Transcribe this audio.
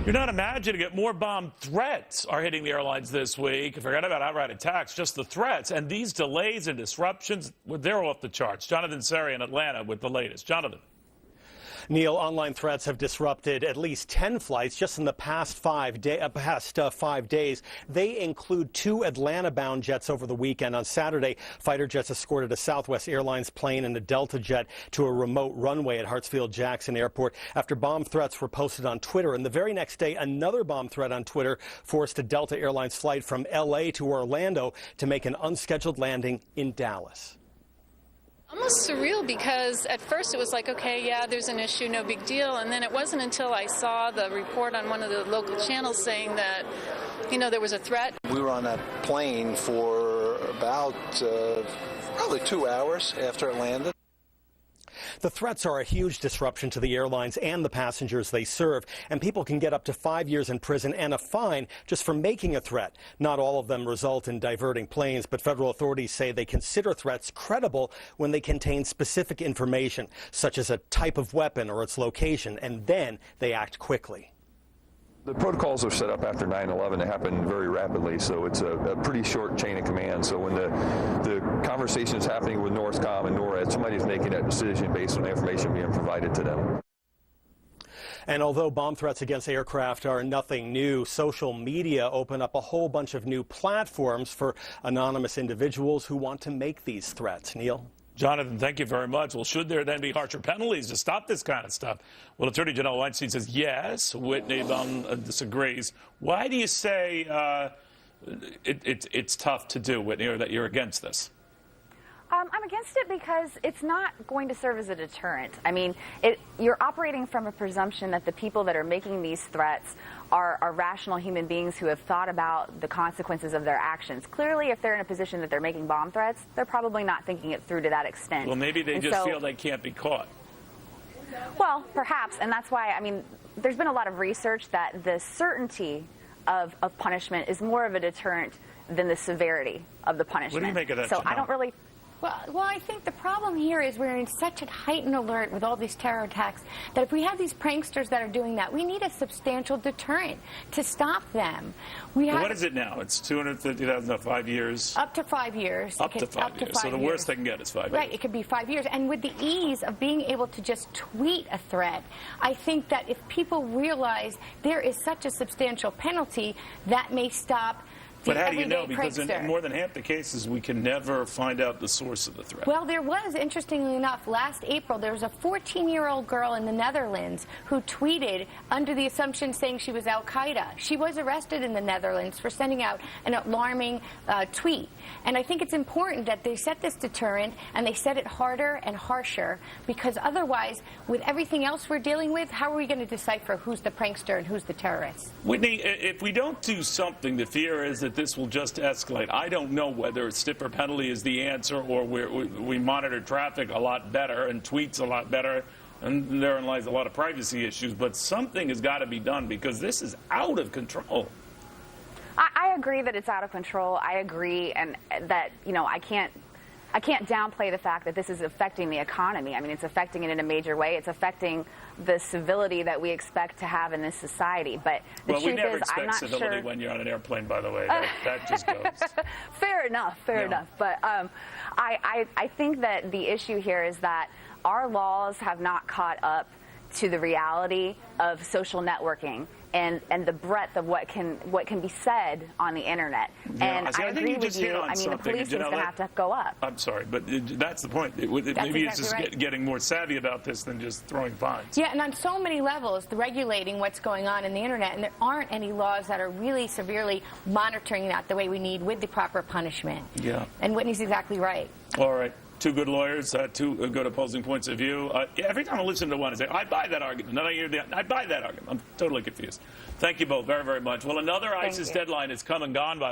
You're not imagining it. More bomb threats are hitting the airlines this week. Forget about outright attacks, just the threats. And these delays and disruptions, they're off the charts. Jonathan Seri in Atlanta with the latest. Jonathan. Neil, online threats have disrupted at least 10 flights just in the past 5 days. They include 2 Atlanta-bound jets over the weekend. On Saturday, fighter jets escorted a Southwest Airlines plane and a Delta jet to a remote runway at Hartsfield-Jackson Airport after bomb threats were posted on Twitter. And the very next day, another bomb threat on Twitter forced a Delta Airlines flight from L.A. to Orlando to make an unscheduled landing in Dallas. Almost surreal, because at first it was like, okay, yeah, there's an issue, no big deal. And then it wasn't until I saw the report on one of the local channels saying that, you know, there was a threat. We were on that plane for about probably 2 hours after it landed. The threats are a huge disruption to the airlines and the passengers they serve, and people can get up to 5 years in prison and a fine just for making a threat. Not all of them result in diverting planes, but federal authorities say they consider threats credible when they contain specific information, such as a type of weapon or its location, and then they act quickly. The protocols are set up after 9/11. They happen very rapidly, so it's a pretty short chain of command. So when the conversation is happening with Northcom and NORAD, somebody's making that decision based on the information being provided to them. And although bomb threats against aircraft are nothing new, social media open up a whole bunch of new platforms for anonymous individuals who want to make these threats. Neil? Jonathan, thank you very much. Well, should there then be harsher penalties to stop this kind of stuff? Well, Attorney General Weinstein says yes. Whitney Boan disagrees. Why do you say it's tough to do, Whitney, or that you're against this? I'm against it because it's not going to serve as a deterrent. I mean, you're operating from a presumption that the people that are making these threats are rational human beings who have thought about the consequences of their actions. Clearly, if they're in a position that they're making bomb threats, they're probably not thinking it through to that extent. Well, maybe they just feel they can't be caught. Well, perhaps, and that's why, I mean, there's been a lot of research that the certainty of punishment is more of a deterrent than the severity of the punishment. What do you make of that? So I don't really... Well, I think the problem here is we're in such a heightened alert with all these terror attacks that if we have these pranksters that are doing that, we need a substantial deterrent to stop them. What is it now? It's $250,000, 5 years? Up to 5 years. Up to 5 years. So the worst they can get is 5 years. Right, it could be 5 years. And with the ease of being able to just tweet a threat, I think that if people realize there is such a substantial penalty, that may stop. But how do you know? Because in more than half the cases, we can never find out the source of the threat. Well, there was, interestingly enough, last April, there was a 14-year-old girl in the Netherlands who tweeted under the assumption saying she was al-Qaeda. She was arrested in the Netherlands for sending out an alarming tweet. And I think it's important that they set this deterrent and they set it harder and harsher, because otherwise, with everything else we're dealing with, how are we going to decipher who's the prankster and who's the terrorist? Whitney, if we don't do something, the fear is that this will just escalate. I don't know whether a stiffer penalty is the answer, or we monitor traffic a lot better and tweets a lot better, and therein lies a lot of privacy issues. But something has got to be done, because this is out of control. I agree that it's out of control. I agree, and that, you know, I can't downplay the fact that this is affecting the economy. I mean, it's affecting it in a major way. It's affecting the civility that we expect to have in this society. But the truth is, we never I'm not expect civility sure when you're on an airplane, by the way. That just goes. Fair enough, fair enough. But I think that the issue here is that our laws have not caught up to the reality of social networking and the breadth of what can be said on the internet. Yeah, and I agree with you. I mean, the policing's going to have to go up. I'm sorry, but that's the point. Maybe it's just getting more savvy about this than just throwing fines. Yeah, and on so many levels, the regulating what's going on in the internet, and there aren't any laws that are really severely monitoring that the way we need with the proper punishment. Yeah. And Whitney's exactly right. All right. Two good lawyers, two good opposing points of view. Every time I listen to one, I say, I buy that argument. Then I hear I buy that argument. I'm totally confused. Thank you both very, very much. Well, another ISIS deadline has come and gone, by the way.